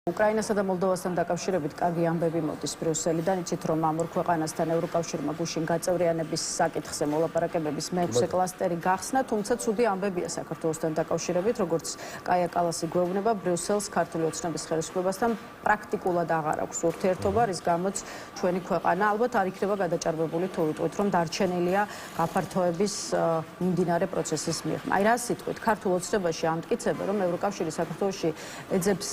უკრაინასა და მოლდოვასთან დაკავშირებით კარგი ამბები მოდის ბრიუსელიდან. იცით, რომ ამ ორ ქვეყანასთან ევროკავშირმა გუშინ გაწევრიანების საკითხზე მოლაპარაკებების მეექვსე კლასტერი გახსნა, თუმცა ცუდი ამბებია საქართველოსთან დაკავშირებით, როგორც კაია კალასი გვეუბნება, ბრიუსელს ქართული ოცნების ხელისუფლებასთან პრაქტიკულად აღარ აქვს ურთიერთობა, რის გამოც ჩვენი ქვეყანა ალბათ არ იქნება გადაჭარბებული თუ ვიტყვით, რომ დარჩენილია გაფართოების მიმდინარე პროცესის მიღმა. აი რა სიტყვით, ქართულ ოცნებაში ამტკიცებენ, რომ ევროკავშირი საქართველოში ეძებს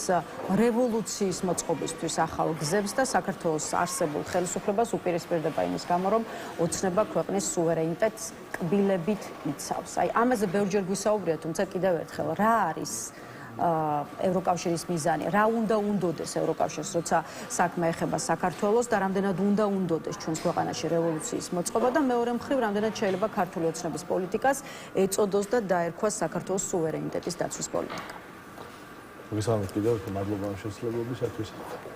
რევოლუციის მოწყობისთვის ახალ გზებს და საქართველოს არსებულ ხელისუფლებას უპირისპირდება იმის გამო, რომ ოცნება ქვეყნის სუვერენიტეტს კბილებით იცავს. აი ამაზე ბევრჯერ გვისაუბრია, თუმცა კიდევ ერთხელ, რა არის ევროკავშირის მიზანი, რა უნდა უნდოდეს ევროკავშირს, როცა საქმე ეხება საქართველოს და რამდენად უნდა უნდოდეს ჩვენს ქვეყანაში რევოლუციის მოწყობა და მეორე მხრივ რამდენად შეიძლება ქართული ოცნების პოლიტიკას ეწოდოს და დაერქვას საქართველოს სუვერენიტეტის დაცვის პოლიტიკა. მოგესალმებით კიდევ ერთხელ, მადლობა ამ შესაძლებლობისათვის.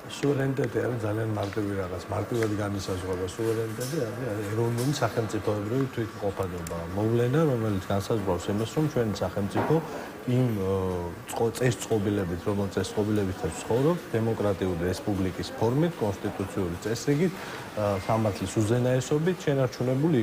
სუვერენიტეტი არის ძალიან მარტივი რაღაც, მარტივად განისაზღვრება სუვერენიტეტი არის ეროვნული სახელმწიფოებრივი თვითმყოფადობა, მოვლენა, რომელიც განსაზღვრავს იმას, რომ ჩვენი სახელმწიფო იმ წესწყობილებით, რომელიც წესწყობილებითაც ცხოვრობს, დემოკრატიული რესპუბლიკის ფორმით, კონსტიტუციური წესრიგით, სამართლის უზენაესობით შენარჩუნებული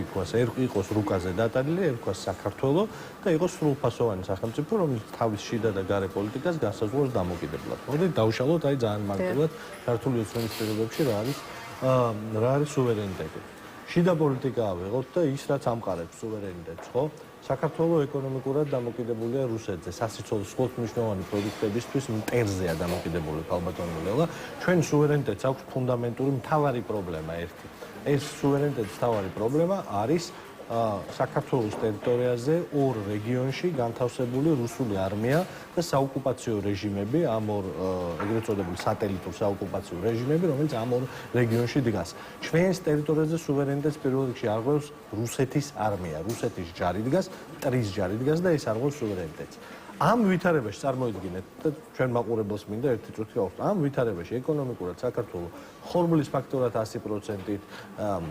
იყოს რუკაზე დატანილი, ერქვას საქართველო და იყოს სრულფასოვანი სახელმწიფო, რომელიც თავის შიდა და გარე პოლიტიკას განსაზღვრავს დამოკიდებლად. მოდით დავშალოთ აი ძალიან მარტივად ქართული ოცნების პირობებში რა არის სუვერენიტეტი. შიდა პოლიტიკა ავიღოთ და ის რაც ამყარებს სუვერენიტეტს, ხო? საქართველო ეკონომიკურად დამოკიდებულია რუსეთზე, სასიცოცხლო ხუთმნიშვნელოვანი პროდუქტებისთვის მტერზეა დამოკიდებული ქალბატონი ლელა. ჩვენ სუვერენიტეტს აქვს ფუნდამენტური მთავარი პრობლემა ერთი. ეს სუვერენიტეტის მთავარი პრობლემა არის საქართველოს ტერიტორიაზე ორ რეგიონში განთავსებული რუსული არმია და საოკუპაციო რეჟიმები, ამ ორ ეგრეთ წოდებული სატელიტურ საოკუპაციო რეჟიმები, რომელიც ამ ორ რეგიონში დგას. ჩვენს ტერიტორიაზე სუვერენიტეტს პირველ რიგში არღვევს რუსეთის არმია, რუსეთის ჯარი დგას, მტრის ჯარი დგას და ეს არღვევს სუვერენიტეტს. ამ ვითარებაში წარმოიდგინეთ და ჩვენ მაყურებელს მინდა ერთი წუთი გავხსნათ. ამ ვითარებაში ეკონომიკურად საქართველო ხორბლის ფაქტორად 100%-ით,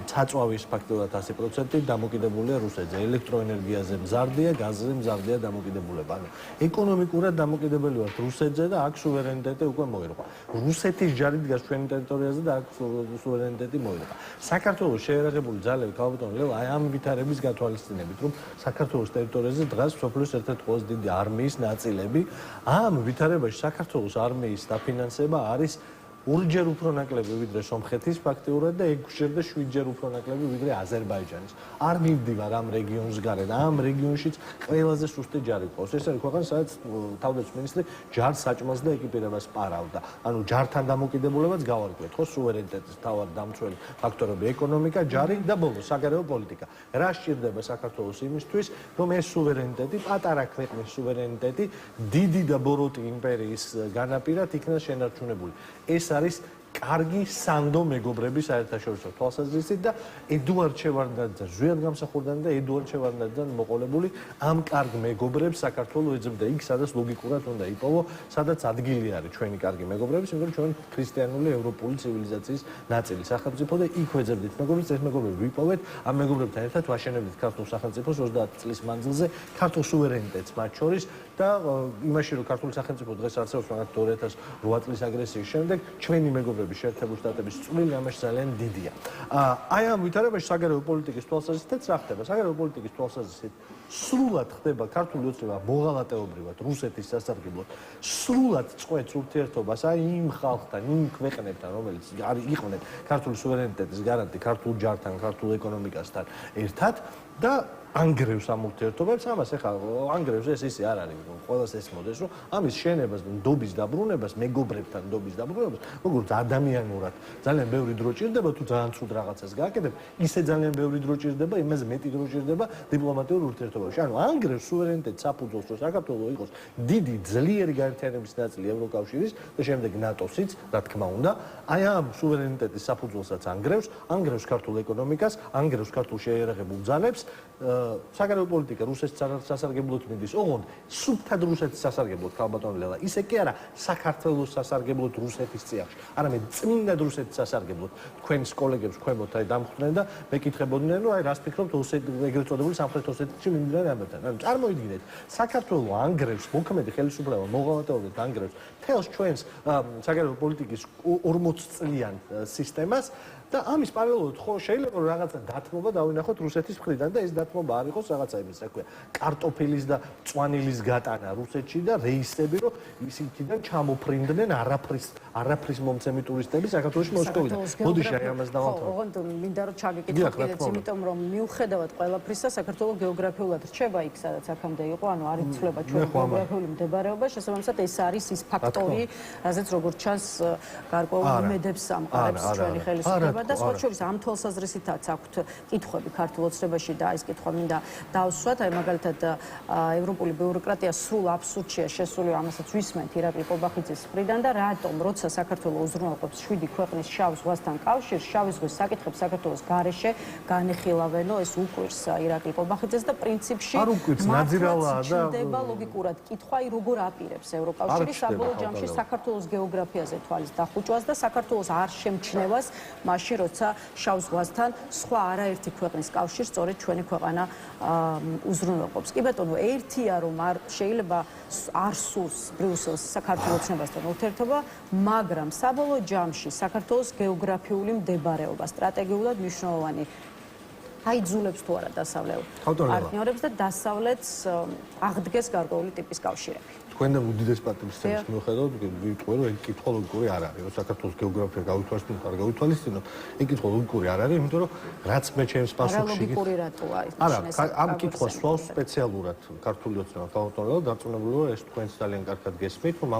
საწვავის ფაქტორად 100%-ით დამოკიდებულია რუსეთზე. ელექტროენერგიაზე მზარდია, გაზზე მზარდია დამოკიდებულება. ანუ ეკონომიკურად დამოკიდებელი ვართ რუსეთზე და აქ სუვერენიტეტი უკვე მოერყვა. რუსეთის ჯარი დგას ჩვენი ტერიტორიაზე და აქ სუვერენიტეტი მოერყვა. საქართველოს შეერაღებული ძალები, ქალბატონი ლელა, აი ამ ვითარების გათვალისწინებით, რომ საქართველოს ტერიტორიაზე დგას სოფლის ერთ-ერთი ყველაზე დიდი არმიის ნაწილები, ამ ვითარებაში საქართველოს არმიის დაფინანსება არის 2-ჯერ უფრო ნაკლები ვიდრე სომხეთის ფაქტიურად და 6-ჯერ და 7-ჯერ უფრო ნაკლები ვიდრე აზერბაიჯანის. არ მივდივარ ამ რეგიონს გარეთ, ამ რეგიონშიც ყველაზე სუსტი ჯარი ყავს. ეს არის ქვეყანა, სადაც თავდაცვის მინისტრი ჯარს საჭმელს და ეკიპირებას პარავდა. ანუ ჯართან დამოკიდებულებაც გავარკვიეთ, ხო, სუვერენიტეტის მთავარი დამცველი ფაქტორები ეკონომიკა, ჯარი და ბოლოს საგარეო პოლიტიკა. რა სჭირდება საქართველოს იმისთვის, რომ ეს სუვერენიტეტი, პატარა ქვეყნის სუვერენიტეტი, დიდი და ბოროტი იმპერიის განაპირად იქნას შენარჩუნებული. ეს არის კარგი სანდო მეგობრების საერთაშორისო თვალსაზრისით და ედუარდ შევარდნაძე ზვიად გამსახურდანი და ედუარდ შევარდნაძიდან მოყოლებული ამ კარგ მეგობრებს საქართველო ეძებდა იქ, სადაც ლოგიკურად უნდა იპოვო, სადაც ადგილი არის ჩვენი კარგი მეგობრების, იმიტომ რომ ჩვენ ქრისტიანული ევროპული ცივილიზაციის ნაწილი სახელმწიფო და იქ ვეძებდით მეგობრებს, ეს მეგობრები ვიპოვეთ, ამ მეგობრებთან ერთად ვაშენებდით ქართულ სახელმწიფოს 30 წლის მანძილზე, ქართულ სუვერენიტეტს მათ შორის და იმაში რომ ქართული სახელმწიფო დღეს არსებობს, მაგათ 2008 წლის აგრესიის შემდეგ ჩვენი მეგობრები შეერთებული შტატების წვლილი ამაში ძალიან დიდია. აი ამ ვითარებაში საგარეო პოლიტიკის თვალსაზრისით რა ხდება? საგარეო პოლიტიკის თვალსაზრისით სრულად ხდება ქართული ოცნება მოღალატეობრივად რუსეთის სასარგებლოდ, სრულად წყვეტს ურთიერთობას აი იმ ხალხთან, იმ ქვეყნებთან, რომელიც იყვნენ ქართული სუვერენიტეტის გარანტი, ქართულ ჯართან, ქართულ ეკონომიკასთან ერთად და ანგრევს ამ ურთიერთობებს, ამას ეხლა ანგრევს ეს ისე არ არის, ყველას ეს მოდის, რომ ამის შენებას, ნდობის დაბრუნებას, მეგობრებთან ნდობის დაბრუნებას, როგორც ადამიანურად ძალიან ბევრი დრო ჭირდება, თუ ძალიან ცუდ რაღაცას გააკეთებ, ისე ძალიან ბევრი დრო ჭირდება, იმაზე მეტი დრო ჭირდება დიპლომატიურ ურთიერთობებში. ანუ ანგრევს სუვერენიტეტს საფუძველს, რომ საქართველო იყოს დიდი ძლიერი გაერთიანების ნაწილი ევროკავშირის და შემდეგ ნატოსიც, რა თქმა უნდა, აი ამ სუვერენიტეტის საფუძველსაც ანგრევს ქართულ ეკონომიკას, ანგრევს ქართულ შეიარაღებულ ძალებს საგარეო პოლიტიკა რუსეთის სასარგებლოდ მიდის, ოღონდ სუფთად რუსეთის სასარგებლოდ, ქალბატონი ლელა, ისე კი არა საქართველოს სასარგებლოდ რუსეთის წიაღში, არამედ წმინდად რუსეთის სასარგებლოდ. თქვენს კოლეგებს ქვემოთ აი დამხვდნენ და მეკითხებოდნენ, რომ აი რას ფიქრობთ ეგრეთ წოდებული სამხრეთ ოსეთიაში მიმდინარე ამბებთან. ანუ წარმოიდგინეთ, საქართველოს ანგრევს მოქმედი ხელისუფლება მოღალატეობით ანგრევს თელს ჩვენს საგარეო პოლიტიკის 40 წლიან სისტემას და ამის პარალელურად ხო შეიძლება რომ რაღაცა დათმობა დავინახოთ რუსეთის მხრიდან და ეს დათმობა არ იყოს რაღაცა იმის, რა ქვია, კარტოფილის და მწვანილის გატანა რუსეთში და რეისები რომ ისინთიდან ჩამოფრინდნენ არაფრის მომცემი ტურისტები საქართველოში მოსკოვიდან. მოდიში აი ამას დავამთავროთ. ოღონდ მინდა რომ ჩაგეკითხო კიდეც, იმიტომ რომ მიუხედავად ყველაფრისა საქართველოს გეოგრაფიულად რჩება იქ, სადაც აქამდე იყო, ანუ არ იცვლება ჩვენი გეოგრაფიული მდებარეობა, შესაბამისად ეს არის ის ფაქტორი, რაზეც როგორც ჩანს გარკვეულ იმედებს ამყარებს ჩვენი ხელისუფლება. და სხვა შორის ამ თვალსაზრისითაც აქვთ კითხვები ქართულ ოცნებაში და ეს კითხვა მინდა დავსვათ. აი მაგალითად ევროპული ბიუროკრატია სრულ აბსურდშია შესული, ამასაც ვისმენთ ირაკლი ყობახიძის მხრიდან და რატომ როცა საქართველოს უზრუნველყოფს 7 ქვეყნის შავ ზღვასთან კავშირს, შავი ზღვის საკითხებს საქართველოს გარეშე განეხილავენო, ეს უკვირს ირაკლი ყობახიძეს და პრინციპში ჩნდება ლოგიკურად კითხვა, როგორ აპირებს ევროკავშირი საბოლოო ჯამში საქართველოს გეოგრაფიაზე თვალის დახუჭვას და საქართველოს არ შემჩნევას მაშინ როცა შავ ზღვასთან სხვა არაერთი ქვეყნის კავშირს სწორედ ჩვენი ქვეყანა უზრუნველყოფს. კი ბატონო, ერთია რომ არ შეიძლება არ სურს ბრიუსელს საქართველოს ოცნებასთან ურთიერთობა, მაგრამ საბოლოო ჯამში საქართველოს გეოგრაფიული მდებარეობა სტრატეგიულად მნიშვნელოვანი აიძულებს თუ არა დასავლელ პარტნიორებს და დასავლეთს აღდგეს გარკვეული ტიპის კავშირები. თქვენ და უდიდეს პატივისცემის მიუხედავად ვიტყვე რომ ეგ კითხვა ლოგიკური არ არის, რომ საქართველოს გეოგრაფია გავითვალისწინოთ არ გავითვალისწინოთ, ეგ კითხვა ლოგიკური არ არის, იმიტომ რომ რაც მე ჩემს პასუხში ლოგიკური რატოა ეს არა, ამ კითხვას სვავს სპეციალურად ქართული ოცნება ქალბატონო, დარწმუნებული რომ ეს თქვენს ძალიან კარგად გესმით, რომ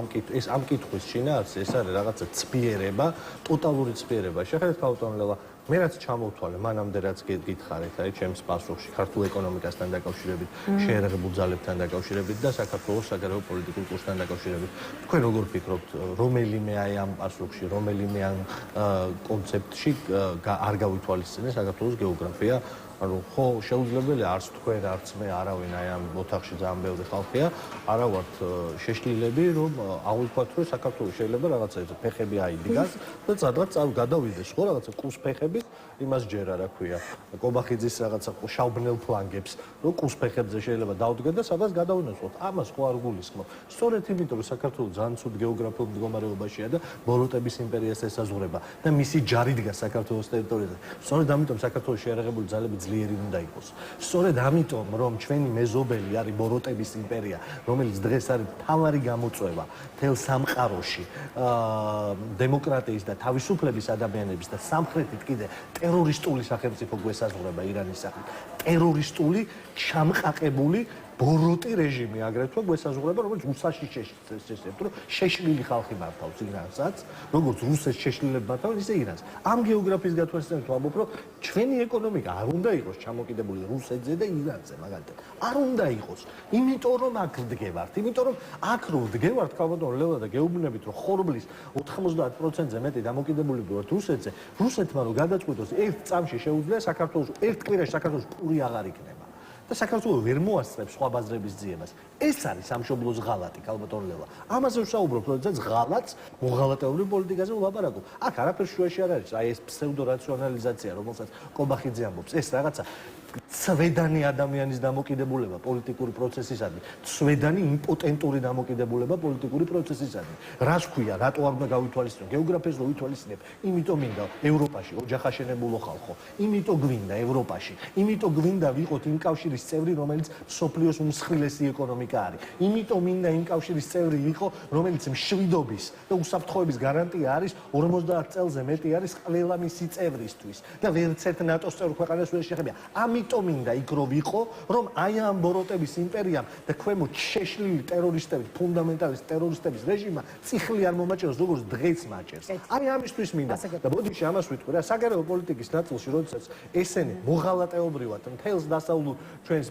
ამ კითხვის შინაარსი ეს არის რაღაცა ცბიერება, ტოტალური ცბიერება. შეხედეთ ქალბატონო, მე რაც ჩამოვთვალე, მანამდე რაც გითხარით, აი ჩემს პასუხში ქართულ ეკონომიკასთან დაკავშირებით, შეერაღებულ ძალებთან დაკავშირებით და საქართველოს საგარეო პოლიტიკურ კურსთან დაკავშირებით. თქვენ როგორ ფიქრობთ, რომელიმე აი ამ პასუხში, რომელიმე ამ კონცეპტში არ გავითვალისწინეს საქართველოს გეოგრაფია? ანუ ხო შეუძლებელია არც თქვენ არც მე არავინ აი ამ ოთახში ძალიან ბევრი ხალხია არა ვართ შეშლილები რომ აღვიქვათ რომ საქართველოს შეიძლება რაღაცა ეს ფეხები აიდგას და სადღაც გადავიდეს ხო რაღაცა კუს ფეხები იმას ჯერა რა ქვია ყობახიძის რაღაცა შავბნელ ფლანგებს რომ კუს ფეხებზე შეიძლება დავდგა და სადღაც გადავინოსოთ ამას ხო არ გულისხმობ სწორედ იმიტომ რომ საქართველოს ძალიან ცუდ გეოგრაფიულ მდგომარეობაშია და ბოროტების იმპერიას ესაზღვრება და მისი ჯარი დგას საქართველოს ტერიტორიაზე სწორედ ამიტომ საქართველოს შეერაღებული ძალები ძლიერი უნდა იყოს. სწორედ ამიტომ, რომ ჩვენი მეზობელი არის ბოროტების იმპერია, რომელიც დღეს არის მთავარი გამოწვევა მთელ სამყაროში, დემოკრატიის და თავისუფლების ადამიანების და სამხრეთით კიდე ტერორისტული სახელმწიფო გვესაზღვრება ირანის სახით. ტერორისტული, ჩამყაყებული ბოროტი რეჟიმი აგრეთვე გვესაზღვრება, რომელიც რუსაში შეშლილებს, რომ შეშლილი ხალხი მართავს ირანსაც, როგორც რუსეთს შეშლილებს მართავს, ისე ირანს. ამ გეოგრაფიის გათვალისწინებით ვამბობ, რომ ჩვენი ეკონომიკა არ უნდა იყოს ჩამოკიდებული რუსეთზე და ირანზე, მაგალითად. არ უნდა იყოს, იმიტომ რომ აქ ვდგევართ, იმიტომ რომ აქ რო ვდგევართ, ქალბატონო ლელა და გეუბნებით, რომ ხორბლის 90%-ზე მეტი დამოკიდებული ვართ რუსეთზე, რუსეთმა რო გადაწყვიტოს ერთ წამში შეუძლია საქართველოს ერთ კვირაში საქართველოს პური აღარ იქნება. და საქართველოს ვერ მოასწრებს სხვა ბაზრების ძიებას. ეს არის სამშობლოს ღალატი, ქალბატონო ლელა. ამაზე ვსაუბრობ, როდესაც ღალატს მოღალატეობრივ პოლიტიკაზე ვლაპარაკობ. აქ არაფერ შუაში არ არის, აი ეს ფსევდორაციონალიზაცია, რომელსაც ყობახიძე ამბობს, ეს რაღაცა ცვედანი ადამიანის დამოკიდებულება პოლიტიკური პროცესისადმი, ცვედანი იმპოტენტური დამოკიდებულება პოლიტიკური პროცესისადმი. რას ქვია, რატო არ უნდა გავითვალისწინო? გეოგრაფიას რო ვითვალისწინებ, იმიტომ მინდა ევროპაში ოჯახაშენებულო ხალხო, იმიტომ გვინდა ევროპაში, იმიტომ გვინდა ვიყოთ იმ კავშირის წევრი, რომელიც სოფლიოს უმსხვილესი ეკონომიკა არის. იმიტომ მინდა იმ კავშირის წევრი იყო, რომელიც მშვიდობის და უსაფრთხოების გარანტია არის 50 წელზე მეტი არის ყველა მისი წევრისთვის და ვერც ერთ ნატოს წევრ ქვეყანას ვერ შეხებია. ამიტომ მინდა იქ რო ვიყო, რომ აი ამ ბოროტების იმპერიამ და ქვემოთ შეშლილი ტერორისტების, ფუნდამენტალისტ ტერორისტების რეჟიმმა წიხლი არ მომაჭეროს, როგორც დღეს მაჭერს. აი ამისთვის მინდა და მოდიში ამას ვიტყვი რა, საგარეო პოლიტიკის ნაწილში, როდესაც ესენი მოღალატეობრივად მთელს დასავლურ ჩვენს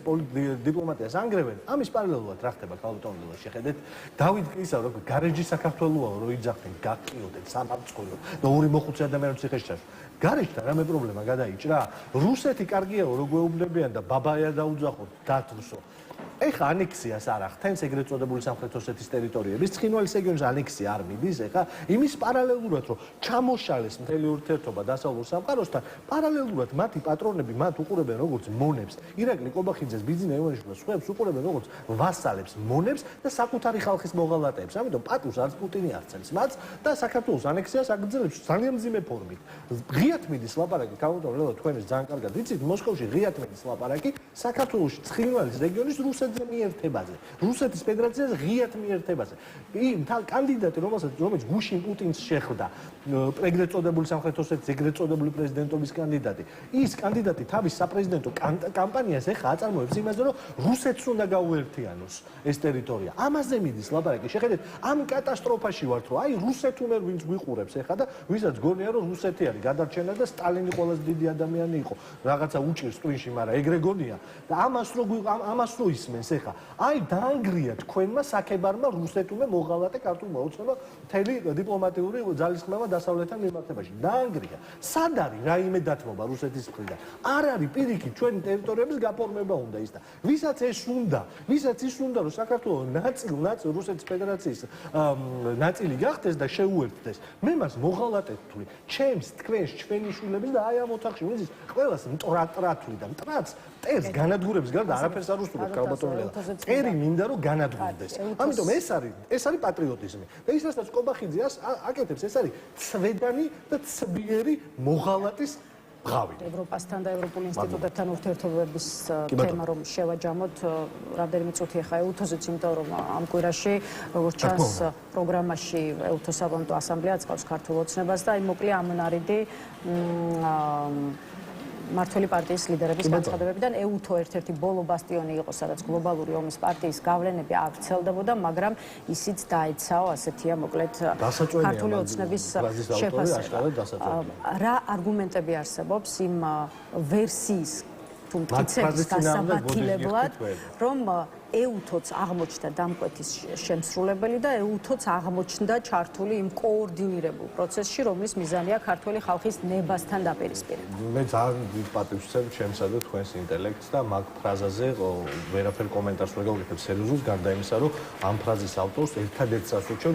დიპლომატიას ანგრევენ, ამის პარალელურად რა ხდება ქალბატონო ლელა, შეხედეთ, დავით ისა რომ გარეჯი საქართველოა რო იძახდნენ, გაკიოდეთ სამამწყორო და ორი მოხუცი ადამიანის ციხეში ჩაშვა. გარეჯთან რამე პრობლემა გადაიჭრა? რუსეთი კარგია რო მეუბნებიან და ბაბაია დაუძახოთ დათვსო. ეხა ანექსიას არ ახდენს ეგრეთ წოდებული სამხრეთ ოსეთის ტერიტორიების ცხინვალის რეგიონის ანექსია არ მიდის ეხა იმის პარალელურად რომ ჩამოშალეს მთელი ურთიერთობა დასავლურ სამყაროსთან პარალელურად მათი პატრონები მათ უყურებენ როგორც მონებს ირაკლი კობახიძეს ბიძინა ივანიშვილს სხვებს უყურებენ როგორც ვასალებს მონებს და საკუთარი ხალხის მოღალატეებს ამიტომ პატუს არც პუტინი არცემს მათ და საქართველოს ანექსიას აგრძელებს ძალიან მძიმე ფორმით ღიად მიდის ლაპარაკი გამოდავლება თქვენს ძალიან კარგად ვიცით მოსკოვში ღიად მიდის ლაპარაკი საქართველოს ცხინვალის რეგიონის რუსეთზე მიერთებაზე რუსეთის ფედერაციას ღიად მიერთებაზე იმ კანდიდატი რომელიც გუშინ პუტინს შეხვდა ეგრეთ წოდებული სამხრეთ ოსეთის ეგრეთ წოდებული პრეზიდენტობის კანდიდატი ის კანდიდატი თავის საპრეზიდენტო კამპანიას ეხა აწარმოებს იმაზე რომ რუსეთს უნდა გაუერთიანოს ეს ტერიტორია ამაზე მიდის ლაპარაკი შეხედეთ ამ კატასტროფაში ვართ რომ აი რუსეთუნერ ვინც გვიყურებს ეხა და ვისაც გონია რომ რუსეთი არის გადარჩენა და სტალინი ყველაზე დიდი ადამიანი იყო რაღაცა უჭირს ტვინში მაგრამ ეგრე გონია და ამას რო ისმენს ეხა აი დაანგრია თქვენმა საქებარმა რუსეთუნე მოღალატე ქართულმა უცხომა მთელი დიპლომატიური ძალისხმევა დასავლეთთან მიმართებაში დაანგრია სად არის რაიმე დათმობა რუსეთის მხრიდან არ არის პირიქით ჩვენი ტერიტორიების გაფორმება უნდა ის და ვისაც ეს უნდა ვისაც ის უნდა რომ საქართველოს ნაწილ რუსეთის ფედერაციის ნაწილი გახდეს და შეუერთდეს მე მას მოღალატედ ვთვლი ჩემს თქვენს ჩვენი შვილების და აი ამ ოთახში ვიცით ყველას მტრატრი და მტრაც ტერს განადგურებს გარდა არაფერს არ უსურვებს ქალბატონელა ტერი მინდა რომ განადგურდეს ამიტომ ეს არის პატრიოტიზმი და ის რასაც კობახიძე აკეთებს ეს არის ცვედანი და ცბიერი მოღალატის ბღავი ევროპასთან და ევროპულ ინსტიტუტებთან ურთიერთობების თემა რომ შევაჯამოთ რამდენიმე წუთი ახლა ეუთოზეც იმიტომ რომ ამ კვირაში როგორც ჩანს პროგრამაში ეუთოს საბჭოთა ასამბლეა აწყობს ქართულ ოცნებას და აი მოკლე ამონარიდი მართველი პარტიის ლიდერების განცხადებებიდან ეუთო ერთ-ერთი ბოლო ბასტიონი იყო სადაც გლობალური ომის პარტიის გავლენები აქცელდებოდა მაგრამ ისიც დაეცაო ასეთია მოკლედ ქართული ოცნების შეფასება რა არგუმენტები არსებობს იმ ვერსიის თუ მტკიცების გასაბათილებლად რომ ეუთოც აღმოჩნდა დამკვეთის შემსრულებელი და ეუთოც აღმოჩნდა ჩართული იმ კოორდინირებულ პროცესში, რომლის მიზანია ქართული ხალხის ნებასთან დაპირისპირება. მე ძალიან დიდ პატივს ვცემ ჩემსა და თქვენს ინტელექტს და მაგ ფრაზაზე ვერაფერ კომენტარს ვერ გავუკეთებ სერიოზულს, გარდა იმისა, რომ ამ ფრაზის ავტორს ერთადერთს ასუჩევ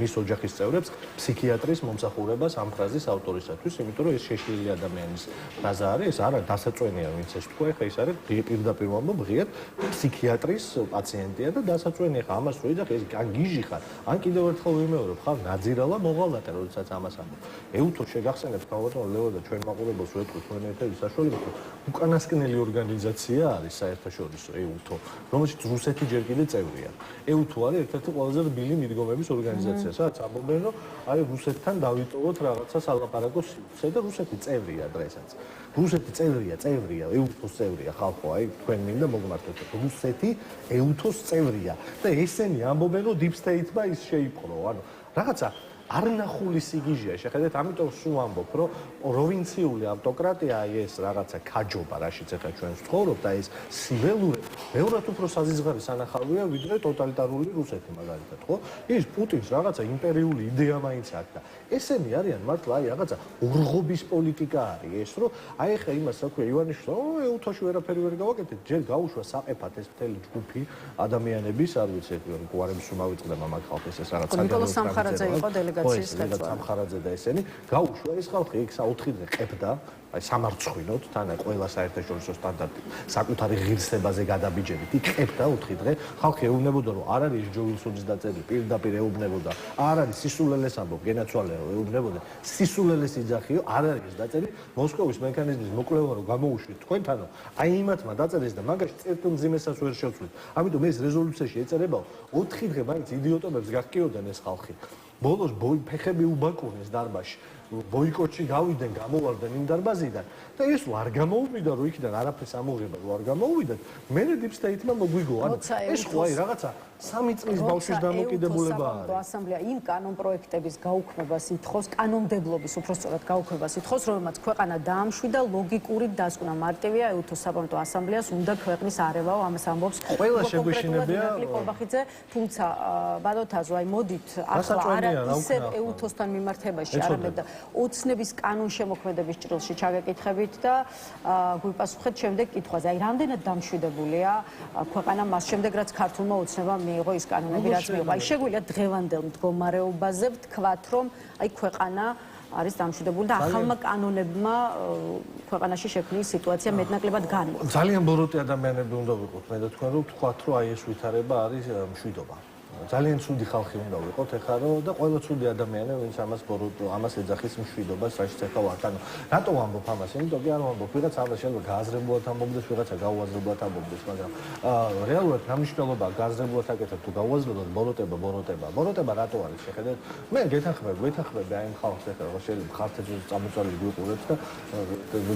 მის ოჯახის წევრებს ფსიქიატრის მომსახურებას ამ ფრაზის ავტორისათვის, იმიტომ რომ ეს შეშლილი ადამიანის ფრაზა არის, ეს არა დასაწვენია, ვინც ეს თქვა, ეხა ის არის პირდაპირ ვამბობ, ღიად ფსიქიატრის პაციენტია და დასაწვენია ხა ამას რო იძახ ეს ან გიჟი ხარ ან კიდევ ერთხელ ვიმეორებ ხარ ნაძირალა მოღალატე როდესაც ამას ამბობ ეუთო შეგახსენებთ ქალბატონო ლეო და ჩვენ მაყურებელს ვეთქვით თქვენ ერთად საშუალებით უკანასკნელი ორგანიზაცია არის საერთაშორისო ეუთო რომელშიც რუსეთი ჯერ კიდე წევრია ეუთო არის ერთ-ერთი ყველაზე რბილი მიდგომების ორგანიზაცია სადაც ამბობენ რომ აი რუსეთთან დავიტოვოთ რაღაცა სალაპარაკო სივრცე და რუსეთი წევრია დღესაც რუსეთი წევრია ეუთოს წევრია ხალხო აი თქვენ მინდა მოგმართოთ რუსეთი ეუთოს წევრია და ესენი ამბობენ რომ deep state-მა ის შეიპყრო ანუ რაღაცა არნახული სიგიჟეა შეხედეთ ამიტომ სულ ამბობ რომ პროვინციული ავტოკრატია ეს რაღაცა ქაჯობა რაშიც ახლა ჩვენ ვცხოვრობ და ეს სიველური ბევრად უფრო საზღარი სანახავია ვიდრე ტოტალიტარული რუსეთი მაგალითად ხო ის პუტინს რაღაცა იმპერიული იდეა მაინც აქვს და ესენი არიან მართლა აი რაღაცა ურღობის პოლიტიკა არის ეს რომ აი ახლა იმას საქმე ივანიშვილს ეუთოში ვერაფერი ვერ გავაკეთეთ ჯერ გაუშვა საყეფად ეს მთელი ჯგუფი ადამიანების არ ვიცი გვარების უმავიწყდება მაგ ხალხის ეს რაღაცა ნიკოლოზ სამხარაძე იყო დელეგაციის ხელმძღვანელი სამხარაძე და ესენი გაუშვა ეს ხალხი იქ 4 დღე ყებდა აი სამარცხვინოთ თან აი ყველა საერთაშორისო სტანდარტი საკუთარი ღირსებაზე გადაბიჯებით იქ ყებდა 4 დღე ხალხი ეუბნებოდა რომ არ არის ჯოვილსონის დაწერილი პირდაპირ ეუბნებოდა არ არის სისულელეს ამბობ გენაცვალეო ეუბნებოდა სისულელეს იძახიო არ არის დაწერილი მოსკოვის მექანიზმის მოკვლევა რომ გამოუშვით თქვენთანო აი იმათმა დაწერეს და მაგაში წერტილმძიმესაც ვერ შევცვლით ამიტომ ეს რეზოლუციაში ეწერებაო 4 დღე მაინც იდიოტობებს გახკიოდნენ ეს ხალხი ბოლოს ფეხები უბაკუნეს დარბაზში ბოიკოტში გავიდნენ გამოვარდნენ იმ დარბაზიდან და ეს არ გამოუვიდა რომ იქიდან არაფერს ამოღება რომ არ გამოუვიდათ მე deep state-მა მოგვიგო ანუ ეს ხო აი რაღაცა 3 წლის ბავშვის დამოკიდებულება არის ასამბლეა იმ კანონპროექტების გაუქმებას ითხოვს კანონმდებლობის უпростоრად გაუქმებას ითხოვს რომელმაც ქვეყანა დაამშვიდა ლოგიკური დასკვნა მარტივია ეუთოს საბჭოთა ასამბლეას უნდა ქვეყნის არევაო ამას ამბობს ყველა შეგვეშინებია კობახიძე თუმცა ბადოთაზო აი მოდით ახლა არა ისევ ეუთოსთან მიმართებაში არამედ ოცნების კანონშემოქმედების ჭრილში ჩაგეკითხებით და გვიპასუხეთ შემდეგ კითხვაზე. აი, რამდენად დამშვიდებულია ქვეყანა მას შემდეგ, რაც ქართულმა ოცნებამ მიიღო ის კანონები, რაც მიიღო. აი, შეგვიძლია დღევანდელ მდგომარეობაზე ვთქვათ, რომ აი ქვეყანა არის დამშვიდებული და ახალმა კანონებმა ქვეყანაში შექმნილი სიტუაცია მეტნაკლებად განმოწმა. ძალიან ბოროტი ადამიანები უნდა ვიყოთ, მე და თქვენ რომ ვთქვათ, რომ აი ეს ვითარება არის მშვიდობა. ძალიან ცუდი ხალხი უნდა ვიყოთ ეხლა რომ და ყველა ცუდი ადამიანები ვინც ამას ეძახის მშვიდობას რაშიც ეხლა ვართ. ანუ რატო ვამბობ ამას? იმიტომ კი არ ვამბობ, ვიღაცა ამას შეიძლება გააზრებულად ამბობდეს, ვიღაცა გაუაზრებლად ამბობდეს, მაგრამ რეალურად რა მნიშვნელობაა გააზრებულად აკეთებ თუ გაუაზრებლად ბოროტება რატო არის? შეხედეთ, მე გეთანხმები აი ამ ხალხს ეხლა რომ შეიძლება ხართ წამოწალი გვიყურებს და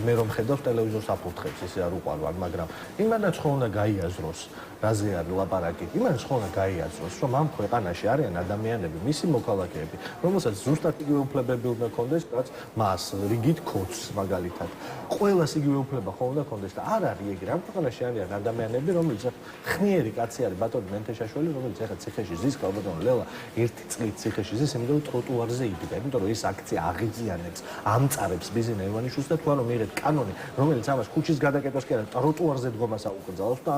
მე რომ ხედავს ტელევიზორს აფუთხებს, ესე არ უყარვარ, მაგრამ იმანაც ხო უნდა გაიაზროს, რაზე არის ლაპარაკი? იმანაც ხო უნდა გაიაზროს, რომ ამ ქვეყანაში არიან ადამიანები, მისი მოქალაქეები, რომელსაც ზუსტად იგივე უფლებები უნდა ჰქონდეს, რაც მას, რიგით ქოთს მაგალითად. ყველას იგივე უფლება ხო უნდა ჰქონდეს და არ არის ეგრე. ამ ქვეყანაში არიან ადამიანები, რომლებიც ხნიერი კაცი არის, ბატონი მენთეშაშვილი, რომელიც ახლა ციხეში ზის, ბატონი ლელა, ერთი წლით ციხეში ზის, იმიტომ რომ ტროტუარზე იდგა, იმიტომ რომ ეს აქცია აღიზიანებს, ამწარებს ბიზნეს ივანიშვილს და თუ არა მიიღეთ კანონი, რომელიც ამას ქუჩის გადაკეთებას კი არა, ტროტუარზე დგომას აუკრძალავს და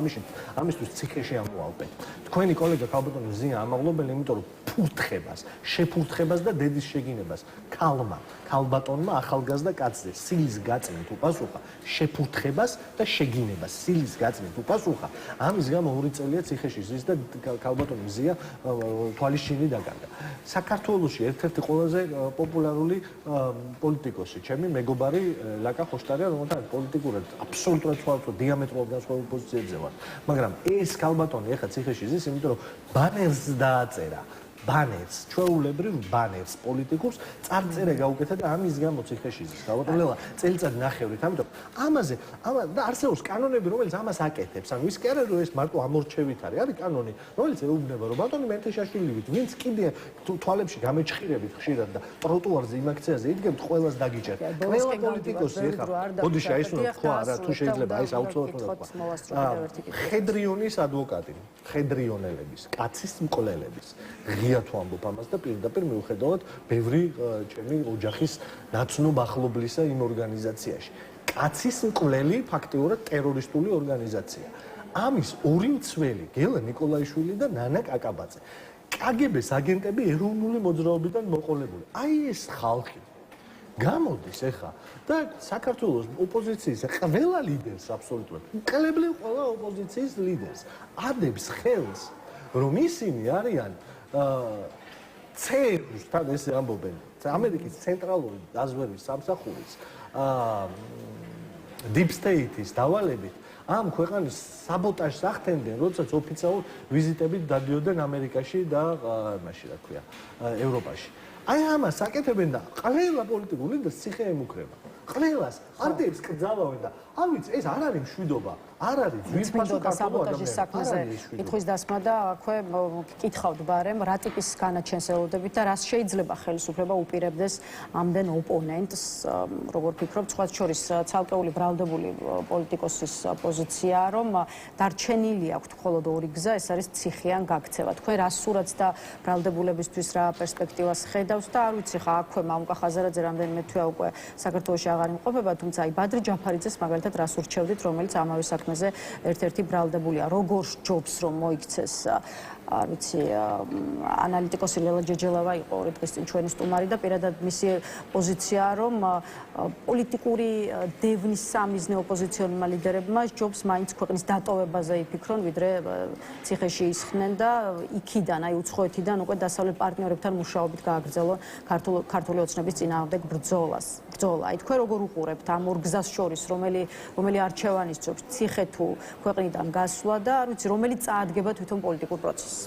ამისთვის ციხეში ამოალპეთ. თქვენი კოლეგა ქალბატონი ზია ამაღლობელი, იმიტომ რომ შეფურთხებას და დედის შეგინებას ქალბატონმა ახალგაზრდა კაცზე სილის გაწმით უპასუხა შეფურთხებას და შეგინებას სილის გაწმით უპასუხა. ამის გამო 2 წელია ციხეში ზის და ქალბატონი ზია თვალისჩინი დაკარგა. საქართველოში ერთ-ერთი ყველაზე პოპულარული პოლიტიკოსი, ჩემი მეგობარი ლაკა ხოშტარია, რომელთან პოლიტიკურად აბსოლუტურად სხვა დიამეტრულად განსხვავებული პოზიციებზე ვარ. მაგრამ ეს ქალბატონი ახლა ციხეში ზის, იმიტომ რომ ბანერს დააწერა. ბანერს, ჩვეულებრივ ბანერს პოლიტიკურს წარწერა გაუკეთა და ამის გამო ციხეში ზის. ქალბატონელა წელიწად ნახევრით, ამიტომ ამაზე და არსებობს კანონები, რომელიც ამას აკეთებს. ანუ ის კი არა რომ ეს მარტო ამორჩევით არის. არის კანონი, რომელიც ეუბნება, რომ ბატონი მენთეშაშვილივით, ვინც კიდე თვალებში გამეჭხირებით ხშირად და ტროტუარზე იმ აქციაზე იდგებთ, ყველას დაგიჭერთ. ყველა პოლიტიკოსი ეხლა ბოდიში აი ეს უნდა თქვა რა, თუ შეიძლება აი ეს აუცილებლად უნდა თქვა. ხედრიონის ადვოკატი, ხედრიონელების, კაცის მკვლელების ღია თუ ამბობ ამას და პირდაპირ მიუხედავად ბევრი ჩემი ოჯახის ნაცნობ ახლობლისა იმ ორგანიზაციაში. კაცის მკვლელი ფაქტიურად ტერორისტული ორგანიზაცია. ამის ორი მცველი, გელა ნიკოლაიშვილი და ნანა კაკაბაძე. კგბ-ს აგენტები ეროვნული მოძრაობიდან მოყოლებული. აი ეს ხალხი გამოდის ეხა და საქართველოს ოპოზიციის ყველა ლიდერს აბსოლუტურად, მკლებლივ ყველა ოპოზიციის ლიდერს ადებს ხელს, რომ ისინი არიან ЦРУ-ს თან ესე ამბობენ, ამერიკის ცენტრალური დაზვერვის სამსახურის Deep State-ის დავალებით ამ ქვეყანის საბოტაჟს ახდენდნენ, როდესაც ოფიციალურ ვიზიტებით დადიოდნენ ამერიკაში და მაშინ რა ქვია, ევროპაში. აი ამას აკეთებენ და ყველა პოლიტიკური ლიდერს ციხე ემუქრება. ყველას არტიებს კრძალავენ და არ ვიცი, ეს არ არის მშვიდობა. არ არის ძვირფასო საბოტაჟის საქმეზე კითხვის დასმა და აქვე კითხავთ ბარემ რა ტიპის განაჩენს ელოდებით და რას შეიძლება ხელისუფლება უპირებდეს ამდენ ოპონენტს, როგორ ფიქრობთ, სხვათა შორის ცალკეული ბრალდებული პოლიტიკოსის პოზიციაა, რომ დარჩენილი აქვთ მხოლოდ ორი გზა, ეს არის ციხეან გაქცევა. თქვენ რა სურათს და ბრალდებულებისთვის რა პერსპექტივას ხედავს და არ ვიცი ხა აქვე მამუკა ხაზარაძე რამდენიმე თვეა უკვე საქართველოში აღარ იმყოფება, თუმცა აი ბადრი ჯაფარიძეს მაგალითად რას ურჩევდით, რომელიც ამავე საქმეზე ერთ-ერთი ბრალდებულია. როგორ ჯობს რომ მოიქცეს, არ ვიცი, ანალიტიკოსი ლელა ჯეჯელავა იყო 2 დღის წინ ჩვენი სტუმარი და პირადად მისი პოზიციაა, რომ პოლიტიკური დევნის სამიზნე ოპოზიციონერმა ლიდერებმა ჯობს მაინც ქვეყნის დატოვებაზე იფიქრონ, ვიდრე ციხეში ისხდნენ და იქიდან, აი უცხოეთიდან უკვე დასავლეთ პარტნიორებთან მუშაობით გააგრძელონ ქართული ოცნების წინააღმდეგ ბრძოლა. აი თქვენ როგორ უყურებთ ამ ორ გზას შორის, რომელი არჩევანის ჯობს, ციხე თუ ქვეყნიდან გასვლა და არ ვიცი, რომელი წაადგება თვითონ პოლიტიკურ პროცესს?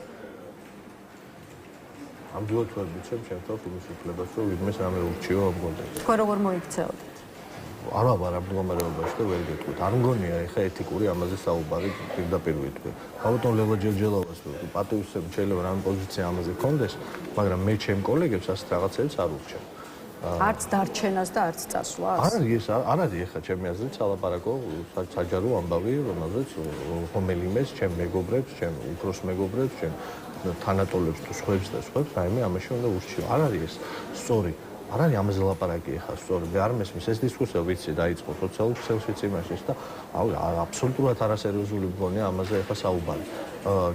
ამჯერად ვერ ვიცემ შემთხვევით იმის უფლებას, რომ ვინმეს რამე ურჩიო ამ კონტექსტში. თქვენ როგორ მოიქცეოდით? არა ვარ ამ მდგომარეობაში და ვერ გეტყვით. არ მგონია ეხა ეთიკური ამაზე საუბარი პირდაპირ ვიტყვი. ბატონ ლელა ჯეჯელავას პატივისცემ შეიძლება რამე პოზიცია ამაზე გქონდეს, მაგრამ მე ჩემ კოლეგებს ასეთ რაღაცებს არ ურჩევ. არც დარჩენას და არც წასვლას. არ არის ეხა ჩემი აზრით სალაპარაკო საჯარო ამბავი, რომელზეც რომელიმეს ჩემ მეგობრებს, ჩემ უფროს მეგობრებს, ჩემ თანატოლებს თუ სხვებს და სხვებს რაიმე ამაში უნდა ურჩიო. არ არის ეს სწორი. არ არის ამაზე ლაპარაკი ახლა სწორედ არ მესმის ეს დისკუსია ვიცი დაიწყო სოციალურ ქსელშიც იმაშიც და აბსოლუტურად არასერიოზული მგონია ამაზე ახლა საუბარი.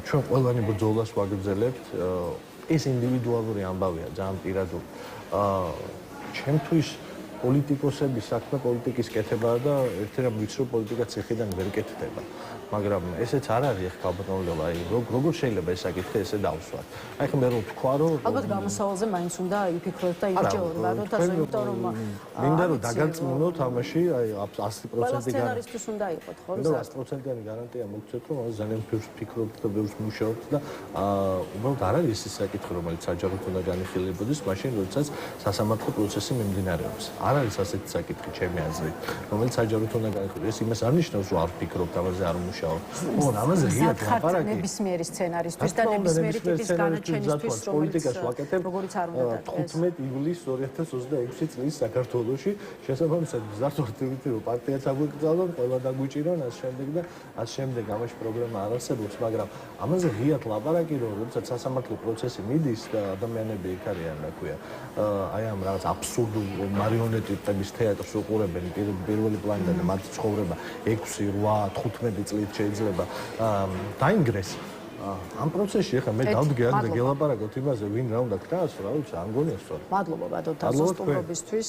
ჩვენ ყველანი ბრძოლას ვაგრძელებთ ეს ინდივიდუალური ამბავია ძალიან პირადული. ჩემთვის პოლიტიკოსების საქმე პოლიტიკის კეთებაა და ერთი რამ ვიცი რომ პოლიტიკა ციხიდან ვერ კეთდება. მაგრამ ესეც არ არის ახლა გაბატონლება, აი როგორ შეიძლება ეს საკითხი ესე დავსვათ. აი ხომ მე რო თქვა რომ ალბათ გამოსავალზე მაინც უნდა იფიქროთ და იბჭეოთ, იმიტომ რომ მინდა რომ დაგარწმუნოთ ამაში, აი 100% სცენარისტის უნდა იყოთ, ხო? 100%-იანი გარანტია მოგცეთ რომ ძალიან ბევრს ფიქრობთ და ბევრს მუშაობთ და უბრალოდ არ არის ეს საკითხი რომელიც საჯაროდ უნდა განიხილებოდეს მაშინ როდესაც სასამართლო პროცესი მიმდინარეობს. არ არის ასეთი საკითხი ჩემი აზრით, რომელიც საჯაროდ უნდა განიხილოს. ეს იმას არ ნიშნავს რომ არ ფიქრობთ ამაზე არ მუშაობთ. ოღონდ ამაზე ღიად ლაპარაკი ნებისმიერი სცენარისტვის და ნებისმიერი ტიპის განაჩენისთვის პოლიტიკას ვაკეთებ როგორიც არ უნდა 15 ივლისს 2026 წლის საქართველოში შესაბამისად გზარდით რომ პარტიაც აგვიკრძალონ, ყველა დაგვიჭირონ ამ შემდეგ და ამ შემდეგ ამაში პრობლემა არ არსებობს, მაგრამ ამაზე ღიად ლაპარაკი რომ როდესაც სასამართლო პროცესი მიდის და ადამიანები იქ არიან, რა ქვია, აი ამ რაღაც აბსურდულ მარიონეტების თეატრს უყურებენ პირველი პლანიდან და მათ ცხოვრება 6, 8, 15 წლით შეიძლება დაინგრეს. ამ პროცესში ახლა მე დავდგე აქ და გელაპარაკოთ იმაზე, ვინ რა უნდა ქნას, რა ვიცი, არ მგონია სწორად. მადლობა ბატონო, დასასრულობისთვის.